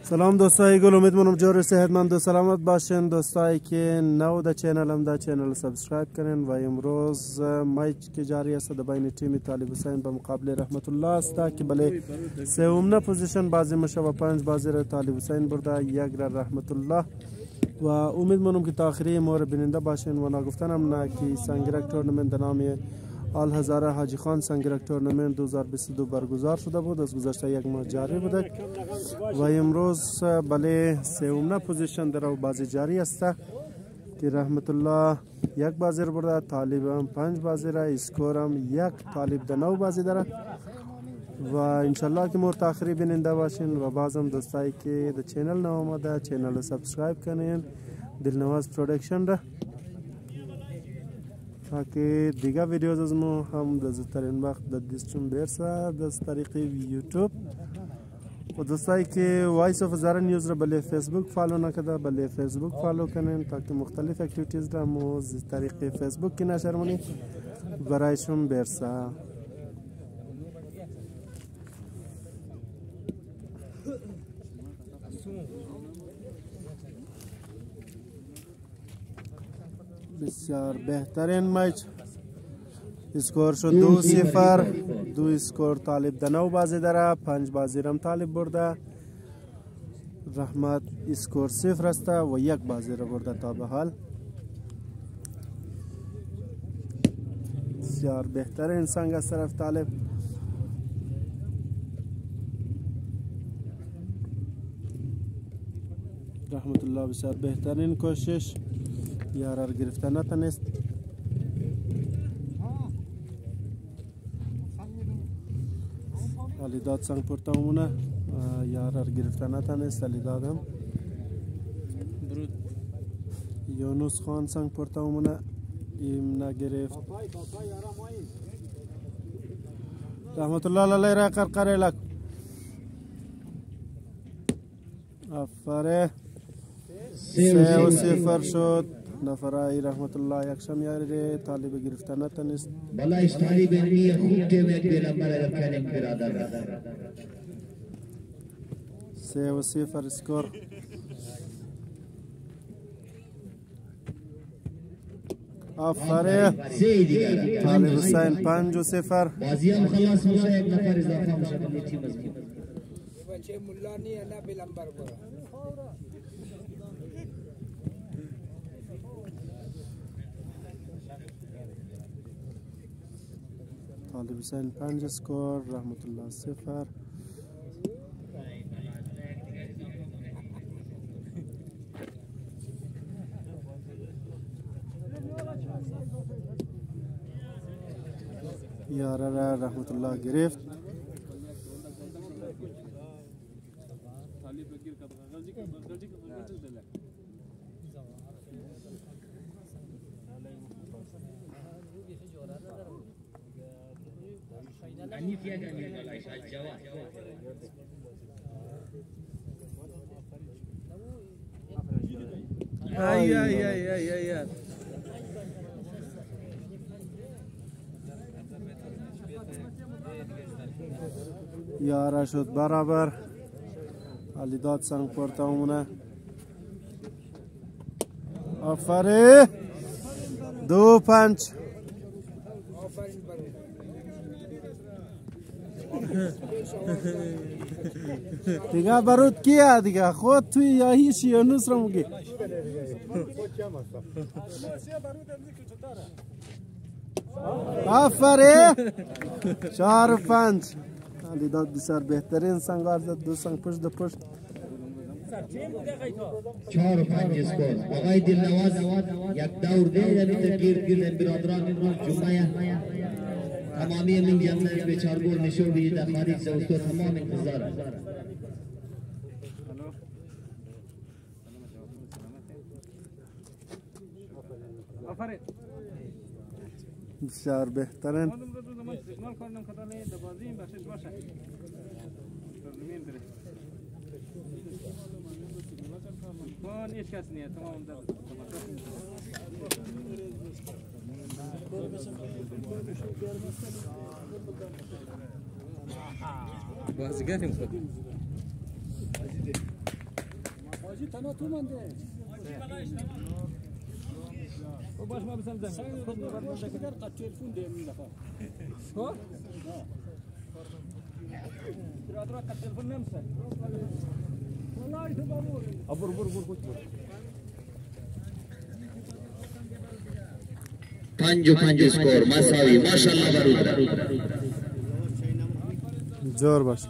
سلام دوستای گل، امیدوارم جور صحتمند و سلامت باشین. دوستایی که نو در چینلم در چینل سابسکرایب کنین. و امروز میچ که جاری است در بین تیم طالب حسین به مقابل رحمت الله است که بله سوم پوزیشن بازی میشه و 5 بازی را طالب حسین برده، 1 را رحمت الله. و امیدوارم که تا آخری ما را بیننده باشین و نگفتنم نه که سنگرک تورنمنت در نام آل هزاره حاجی خان سنگرک تورنمنت 2022 برگزار شده بود. از گذشته 1 ماه جاری بوده و امروز بله سوم پوزیشن در بازی جاری است که رحمت الله 1 بازی را برده، طالب هم 5 بازی را، اسکور هم 1، طالب در 9 بازی داره و انشالله که مورد آخری بیننده باشین. و بازم دوستایی که در چینل نو آمده چینل سابسکرایب کنین، دلنواز پرودکشن را، تاکه دیگه ویدیوز از ما هم در زودترین وقت در دستشون برسه از طریق یوتیوب. و دوستایی که وایس آف هزاره نیوز را بله فیسبوک فالو نکرده بله فیسبوک فالو کنین تاکه مختلف اکتیویتیز را ما از طریق فیسبوک که نشر منی برایشون برسه. بسیار بهترین میچ، اسکور شد 2-0، 2 اسکور طالب در 9 بازی داره، 5 بازی رم طالب برده، رحمت اسکور 0 است و 1 بازی را برده تا به حال. بسیار بهترین سنگ از طرف طالب. رحمت الله بسیار بهترین کوشش، یارر گرفتن نتونست. علیداد سنگ پرتا مونه، یارر گرفتن نتونست. علیداد هم یونس خان سنگ پرتا مونه، ایم نگرفت. رحمت الله علیه را قرقره لک افره 3-0 شد. نفرای رحمت الله یکشم یاری طالب گرفتن نتونست. بلا اس طالب علمی خوب تیم یک پیغمبر کنیم برادر 3-0 اسکور. آفره طالب حسین 5-0. بازی هم خلاص میشه، یک نفر اضافه میشه به تیم از بچه مولا نی نه پیغمبر برا. طالب حسین 5 اسکور، رحمت الله 0. یاره را رحمت الله گرفت. یاره شد برابر. علیداد سنگ پرتا مونه. آفره 2-5. دیگه برود کیه دیگه؟ خود توی یا هیچ یونس رو میگی. آفره 4-5. علیداد بسیار بهترین سنگار زد، 2 سنگ پشت پشت. 4-5 اسکور. آقای دلنواز یک دور ده در گیر برادران جمعه تمامی من جمعه به 4 گل نشون بده در خارج زوستو تمام انتظار. بسیار بهترین. بازیگریم خود Hacı tane tumandı. O başma bir sen de. Sen de başka kadar kaç telefon demin defa. Ko? Kira kaç telefon ne misin? Vallahi de babur. Abur vur. Panju skor masavi maşallah barud. Zor baş.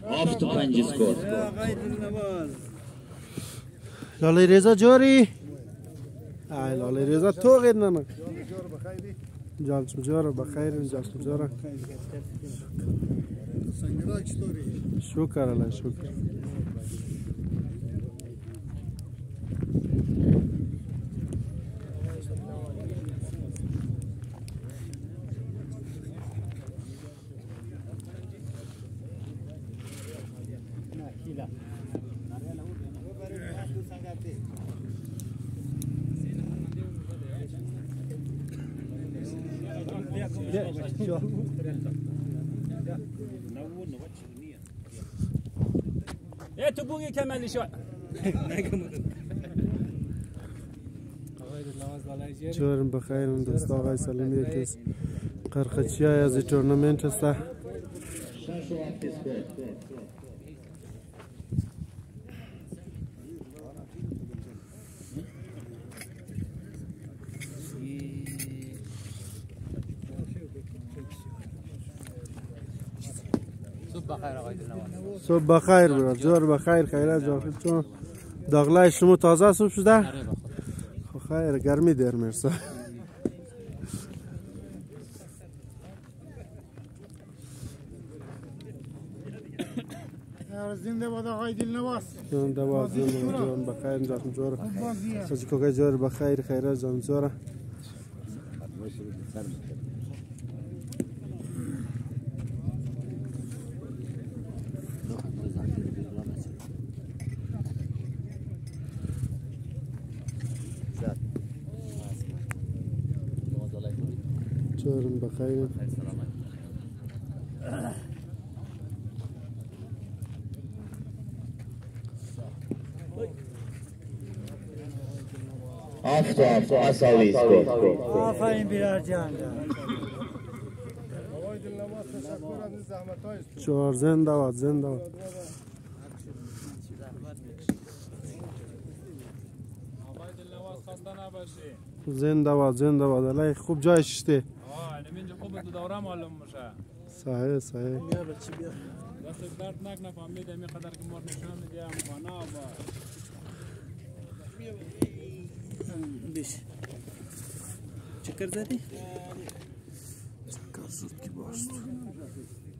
Hafta panju skor. لاله رضا جاری ای لاله رضا تو غیر نه جالشم جارا بخیر جالشم جارا شکر الله شکر تبوغي كمال شو جارم بخیر دوست آقای سلیمی که قرقچی های از تورنمنت است صبح بخیر برات جور بخیر خیرات جاخید چون داغلای شما تازه صبح شده خیر گرمی در مرسا زنده باد آقای دلنواز زنده باد جان بخیر جاخم جور خجی کوکای جور بخیر خیرات جان جور جورم بخیر Hafta asavi skor. آفرین بیرار جان چهار زنده باد زنده باد علی خوب جای شته اینجا خوب دوره معلوم میشه صحیح دست درد نفهمید این قدر که مر نشون میدیم خانه بیش چکر زدی؟ چکر زد که باشد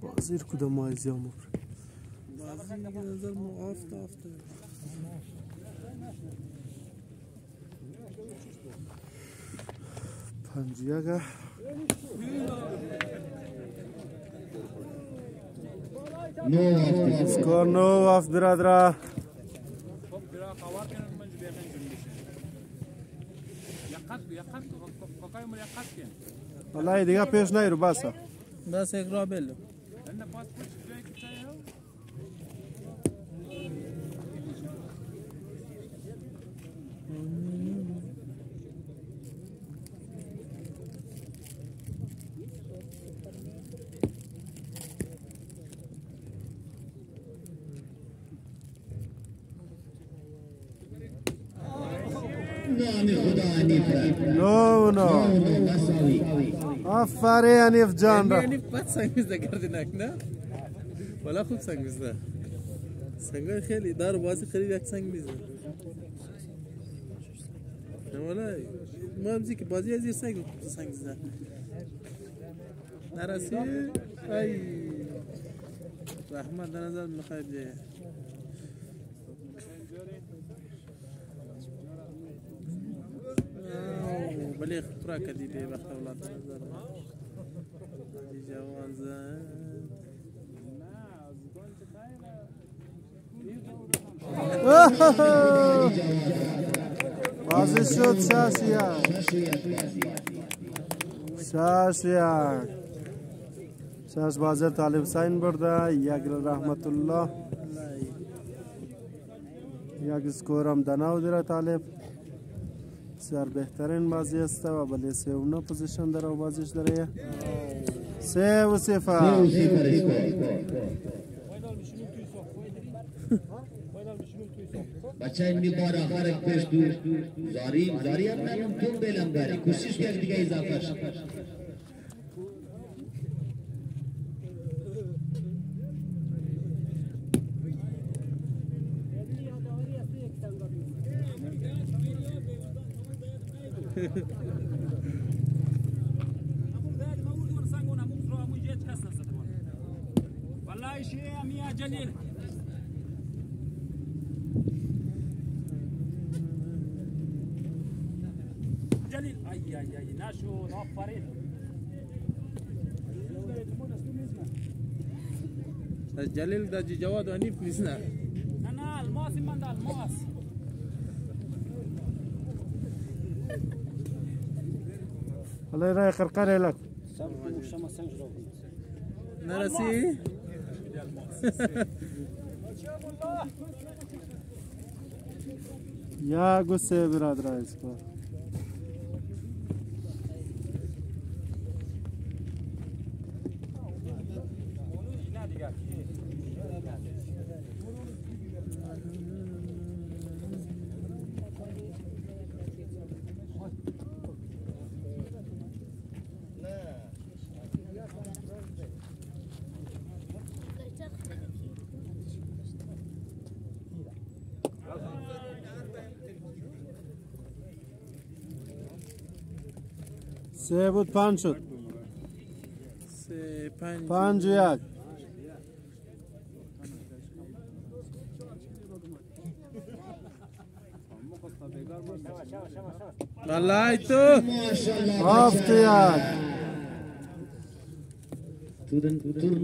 بازیر کدام آیزی هم بپر بازی نظر ما آفته پنجیه گه سکور نو افت برادره والله دیگه پیش نیرو بس یک راه بلو نو آفرین انیف جان را انیف بد سنگ میزده گردنک نه والا خوب سنگ میزده سنگای خیلی دار بازی خرید یک سنگ میزده والا ما همزی که بازی از یه سنگ زده نرسی ای رحمت در نظر میخوای بیایه بلی خطرا کدی به وقت اولاد نظر بازی شد 6-1 شش بازی طالب حسین برده، یک رحمت الله، یک اسکور هم دناو داره طالب. بسیار بهترین بازی است و بله 3-9 پوزیشن داره و بازیش داره 3-0. بچه این بار آخر پیش دو زاری هم نیم تون بیلم داری کوشش کرد دیگه اضافه شد. والله شيء يا جليل جليل اي ناشو نوفرين جليل ده جواد ونيف نسنا انا الماس من ده الماس الله يراي قرقره لك نرسي يا قصة برادر اسكو سه بود 5 شد 5-1 والله تو 7-1 tur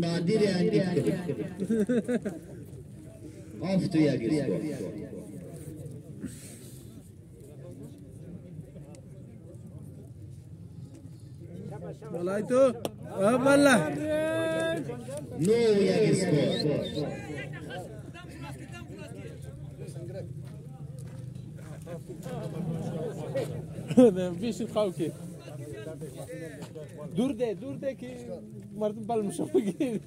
nadir yani haftaya giriyor. والله تو والله No ya giriyor. فيش الخوكي دور ده كي مرت بالمشوقين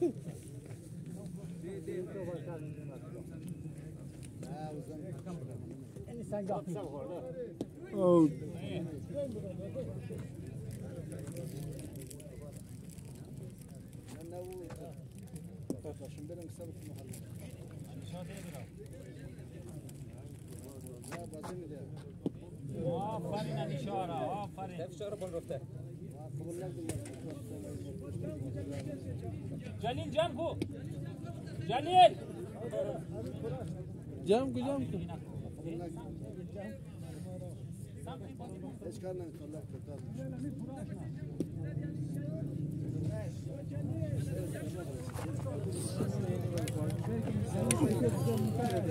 او آفرین اشاره آفرین اشاره بول رفته جلیل جمع کو جلیل جام کو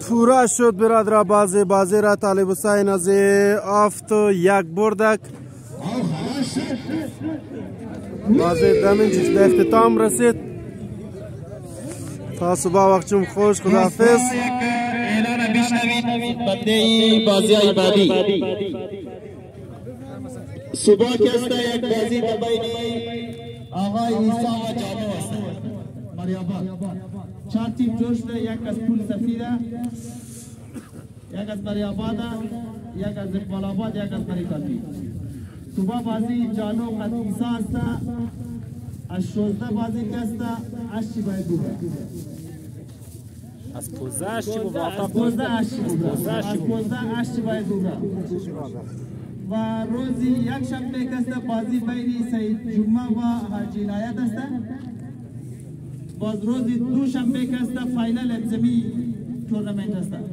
پورا شد برادر بازی را طالب حسین از 7-1 بردک. بازی دمینچش به اختتام رسید. تا صبح وقتشون خوش، خداحافظ. اعلان بشنوید بنده بازی های بعدی. صبح که است یک بازی بین آقای عیسی و جامع است. مریاباد 4 تیم جوش ده، یک از پول سفیده، یک از مریاباد، یک از اقبال آباد، یک از مریکاتی. صبح بازی جانو قد عیسی است. از 16 بازی که است 8 باید بود. از 15 چی بود؟ از 15 8 باید بود. و روزی یک شنبه که است بازی بین سید جمعه و حاجی عنایت است. باز روزی دو شنبه که است فاینال انزمی تورنمنت است.